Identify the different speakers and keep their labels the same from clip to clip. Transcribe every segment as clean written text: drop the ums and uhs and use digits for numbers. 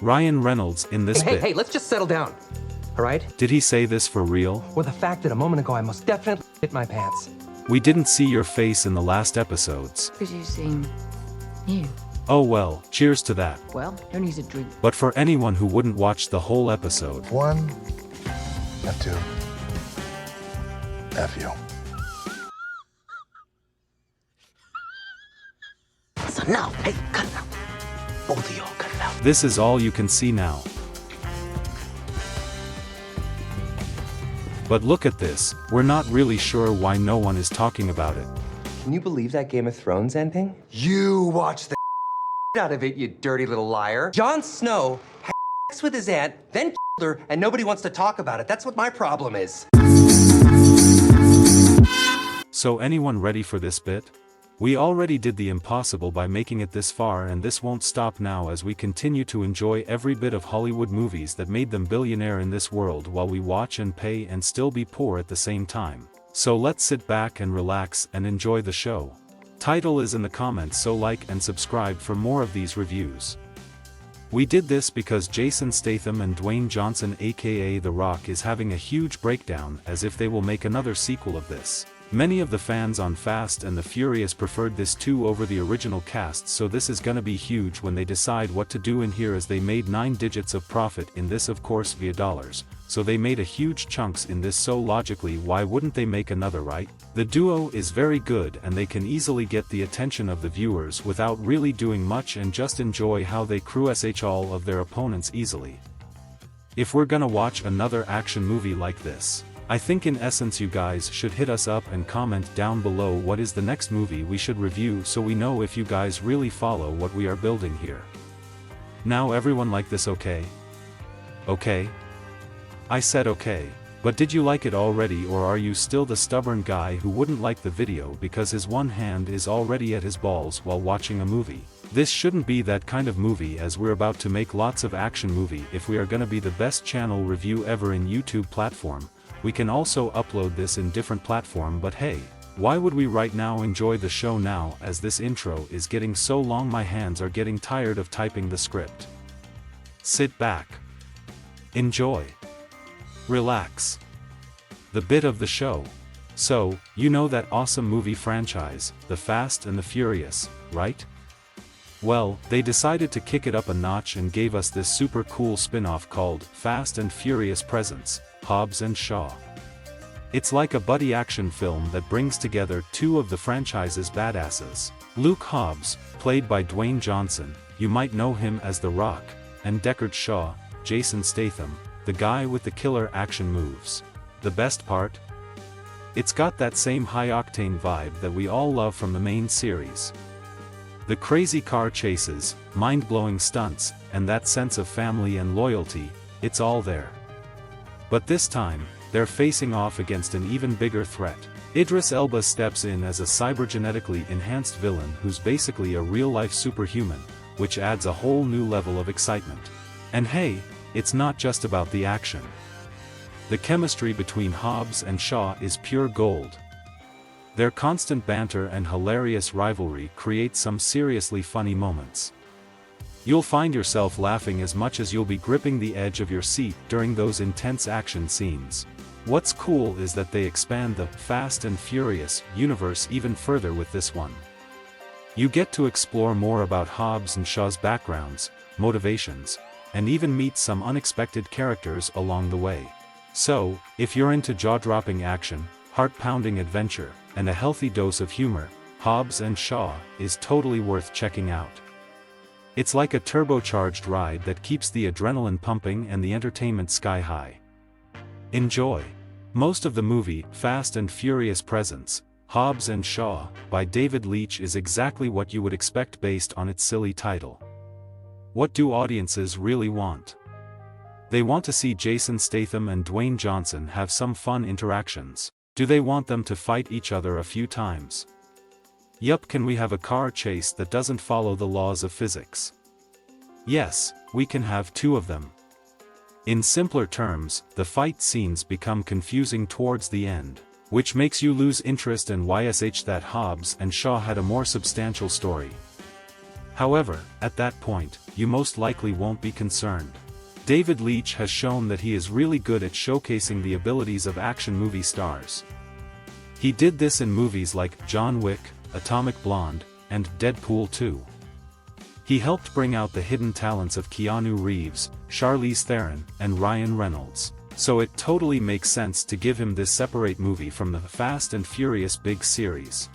Speaker 1: Ryan Reynolds in this bit.
Speaker 2: Hey, let's just settle down. All right?
Speaker 1: Did he say this for real?
Speaker 2: Or the fact that a moment ago I most definitely hit my pants.
Speaker 1: We didn't see your face in the last episodes.
Speaker 3: Because you seem new.
Speaker 1: Oh well, cheers to that.
Speaker 3: Well, don't use a drink.
Speaker 1: But for anyone who wouldn't watch the whole episode.
Speaker 4: 1 and 2. F you.
Speaker 2: So now, hey, cut it out. Both of y'all cut it out.
Speaker 1: This is all you can see now. But look at this, we're not really sure why no one is talking about it.
Speaker 2: Can you believe that Game of Thrones ending? You watched the out of it, you dirty little liar. Jon Snow had sex with his aunt, then killed her, and nobody wants to talk about it. That's what my problem is.
Speaker 1: So anyone ready for this bit? We already did the impossible by making it this far, and this won't stop now as we continue to enjoy every bit of Hollywood movies that made them billionaire in this world while we watch and pay and still be poor at the same time. So let's sit back and relax and enjoy the show. Title is in the comments, so like and subscribe for more of these reviews. We did this because Jason Statham and Dwayne Johnson aka The Rock is having a huge breakdown as if they will make another sequel of this. Many of the fans on Fast and the Furious preferred this too over the original cast, so this is gonna be huge when they decide what to do in here, as they made 9 digits of profit in this, of course via dollars, so they made a huge chunks in this, so logically why wouldn't they make another, right? The duo is very good and they can easily get the attention of the viewers without really doing much and just enjoy how they crush all of their opponents easily. If we're gonna watch another action movie like this, I think in essence you guys should hit us up and comment down below what is the next movie we should review, so we know if you guys really follow what we are building here. Now everyone like this, okay? Okay? I said okay. But did you like it already, or are you still the stubborn guy who wouldn't like the video because his one hand is already at his balls while watching a movie? This shouldn't be that kind of movie, as we're about to make lots of action movie. If we are gonna be the best channel review ever in YouTube platform, we can also upload this in different platform, but hey, why would we right now? Enjoy the show now, as this intro is getting so long my hands are getting tired of typing the script. Sit back. Enjoy. Relax. The bit of the show. So, you know that awesome movie franchise, The Fast and the Furious, right? Well, they decided to kick it up a notch and gave us this super cool spin-off called Fast and Furious Presents Hobbs and Shaw. It's like a buddy action film that brings together two of the franchise's badasses. Luke Hobbs, played by Dwayne Johnson, you might know him as The Rock, and Deckard Shaw, Jason Statham, the guy with the killer action moves. The best part? It's got that same high-octane vibe that we all love from the main series. The crazy car chases, mind-blowing stunts, and that sense of family and loyalty, it's all there. But this time, they're facing off against an even bigger threat. Idris Elba steps in as a cybergenetically enhanced villain who's basically a real-life superhuman, which adds a whole new level of excitement. And hey, it's not just about the action. The chemistry between Hobbs and Shaw is pure gold. Their constant banter and hilarious rivalry create some seriously funny moments. You'll find yourself laughing as much as you'll be gripping the edge of your seat during those intense action scenes. What's cool is that they expand the Fast and Furious universe even further with this one. You get to explore more about Hobbs and Shaw's backgrounds, motivations, and even meet some unexpected characters along the way. So, if you're into jaw-dropping action, heart-pounding adventure, and a healthy dose of humor, Hobbs and Shaw is totally worth checking out. It's like a turbocharged ride that keeps the adrenaline pumping and the entertainment sky high. Enjoy. Most of the movie, Fast and Furious Presents Hobbs and Shaw, by David Leitch, is exactly what you would expect based on its silly title. What do audiences really want? They want to see Jason Statham and Dwayne Johnson have some fun interactions. Do they want them to fight each other a few times? Yup. Can we have a car chase that doesn't follow the laws of physics? Yes, we can have 2 of them. In simpler terms, the fight scenes become confusing towards the end, which makes you lose interest and wish that Hobbs and Shaw had a more substantial story. However, at that point, you most likely won't be concerned. David Leitch has shown that he is really good at showcasing the abilities of action movie stars. He did this in movies like John Wick, Atomic Blonde, and Deadpool 2. He helped bring out the hidden talents of Keanu Reeves, Charlize Theron, and Ryan Reynolds, so it totally makes sense to give him this separate movie from the Fast and Furious big series.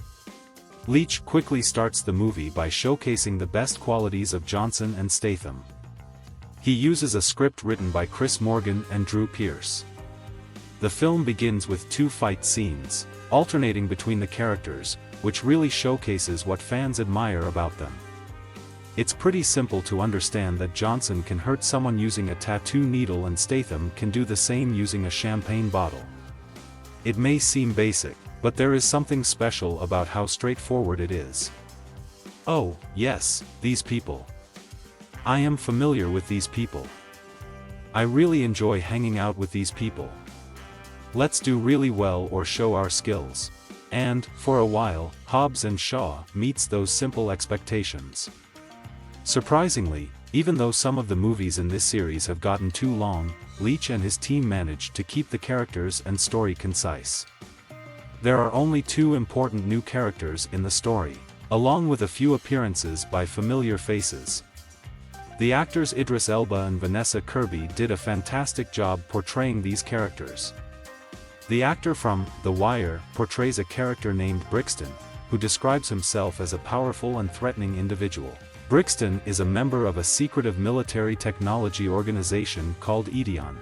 Speaker 1: Leitch quickly starts the movie by showcasing the best qualities of Johnson and Statham. He uses a script written by Chris Morgan and Drew Pearce. The film begins with 2 fight scenes, alternating between the characters, which really showcases what fans admire about them. It's pretty simple to understand that Johnson can hurt someone using a tattoo needle and Statham can do the same using a champagne bottle. It may seem basic, but there is something special about how straightforward it is. Oh, yes, these people. I am familiar with these people. I really enjoy hanging out with these people. Let's do really well or show our skills. And, for a while, Hobbs and Shaw meets those simple expectations. Surprisingly, even though some of the movies in this series have gotten too long, Leitch and his team managed to keep the characters and story concise. There are only 2 important new characters in the story, along with a few appearances by familiar faces. The actors Idris Elba and Vanessa Kirby did a fantastic job portraying these characters. The actor from The Wire portrays a character named Brixton, who describes himself as a powerful and threatening individual. Brixton is a member of a secretive military technology organization called Edeon.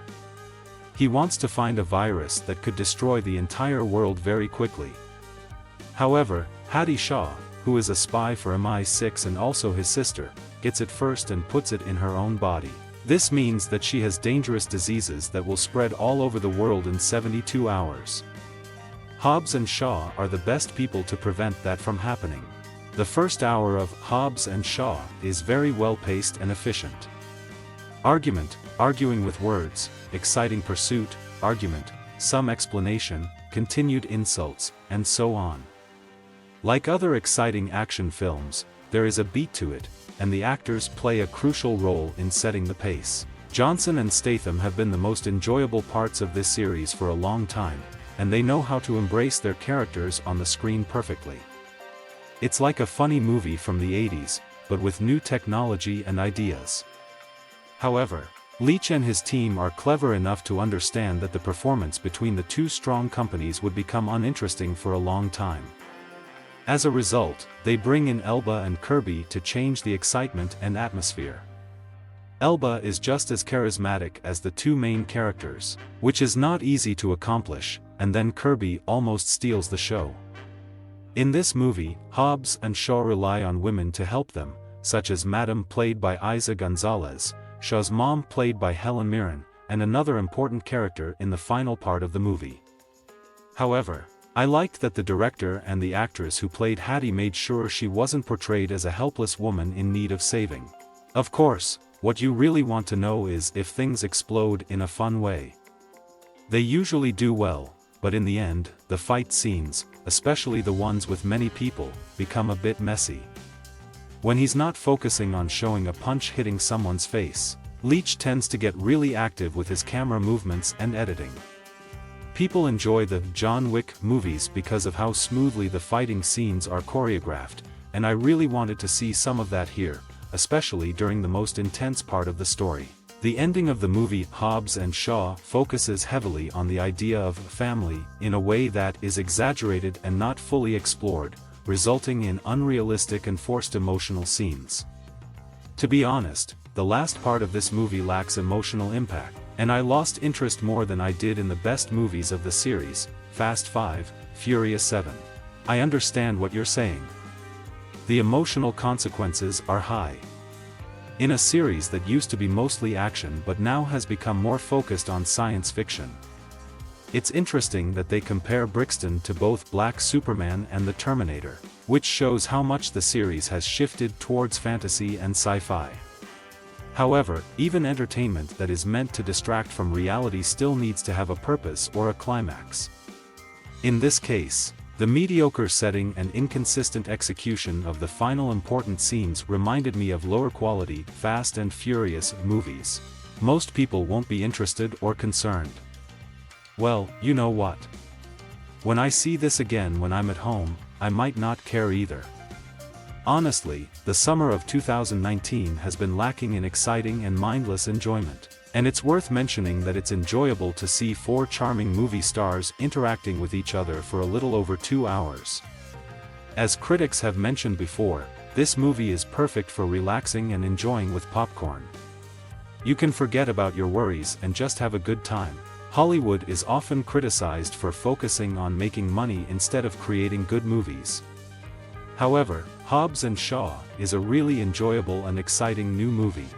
Speaker 1: He wants to find a virus that could destroy the entire world very quickly. However, Hattie Shaw, who is a spy for MI6 and also his sister, gets it first and puts it in her own body. This means that she has dangerous diseases that will spread all over the world in 72 hours. Hobbs and Shaw are the best people to prevent that from happening. The first hour of Hobbs and Shaw is very well paced and efficient. Argument, arguing with words, exciting pursuit, argument, some explanation, continued insults, and so on. Like other exciting action films, there is a beat to it, and the actors play a crucial role in setting the pace. Johnson and Statham have been the most enjoyable parts of this series for a long time, and they know how to embrace their characters on the screen perfectly. It's like a funny movie from the 80s, but with new technology and ideas. However, Leitch and his team are clever enough to understand that the performance between the 2 strong companies would become uninteresting for a long time. As a result, they bring in Elba and Kirby to change the excitement and atmosphere. Elba is just as charismatic as the 2 main characters, which is not easy to accomplish, and then Kirby almost steals the show. In this movie, Hobbs and Shaw rely on women to help them, such as Madam played by Isa Gonzalez, Shaw's mom played by Helen Mirren, and another important character in the final part of the movie. However, I liked that the director and the actress who played Hattie made sure she wasn't portrayed as a helpless woman in need of saving. Of course, what you really want to know is if things explode in a fun way. They usually do well, but in the end, the fight scenes, especially the ones with many people, become a bit messy. When he's not focusing on showing a punch hitting someone's face, Leitch tends to get really active with his camera movements and editing. People enjoy the John Wick movies because of how smoothly the fighting scenes are choreographed, and I really wanted to see some of that here, especially during the most intense part of the story. The ending of the movie Hobbs and Shaw focuses heavily on the idea of family in a way that is exaggerated and not fully explored, resulting in unrealistic and forced emotional scenes. To be honest, the last part of this movie lacks emotional impact, and I lost interest more than I did in the best movies of the series, Fast 5, Furious 7. I understand what you're saying. The emotional consequences are high. In a series that used to be mostly action but now has become more focused on science fiction. It's interesting that they compare Brixton to both Black Superman and the Terminator, which shows how much the series has shifted towards fantasy and sci-fi. However, even entertainment that is meant to distract from reality still needs to have a purpose or a climax. In this case, The mediocre setting and inconsistent execution of the final important scenes reminded me of lower quality, Fast and Furious movies. Most people won't be interested or concerned. Well, you know what? When I see this again when I'm at home, I might not care either. Honestly, the summer of 2019 has been lacking in exciting and mindless enjoyment. And it's worth mentioning that it's enjoyable to see four charming movie stars interacting with each other for a little over 2 hours. As critics have mentioned before, this movie is perfect for relaxing and enjoying with popcorn. You can forget about your worries and just have a good time. Hollywood is often criticized for focusing on making money instead of creating good movies. However, Hobbs and Shaw is a really enjoyable and exciting new movie.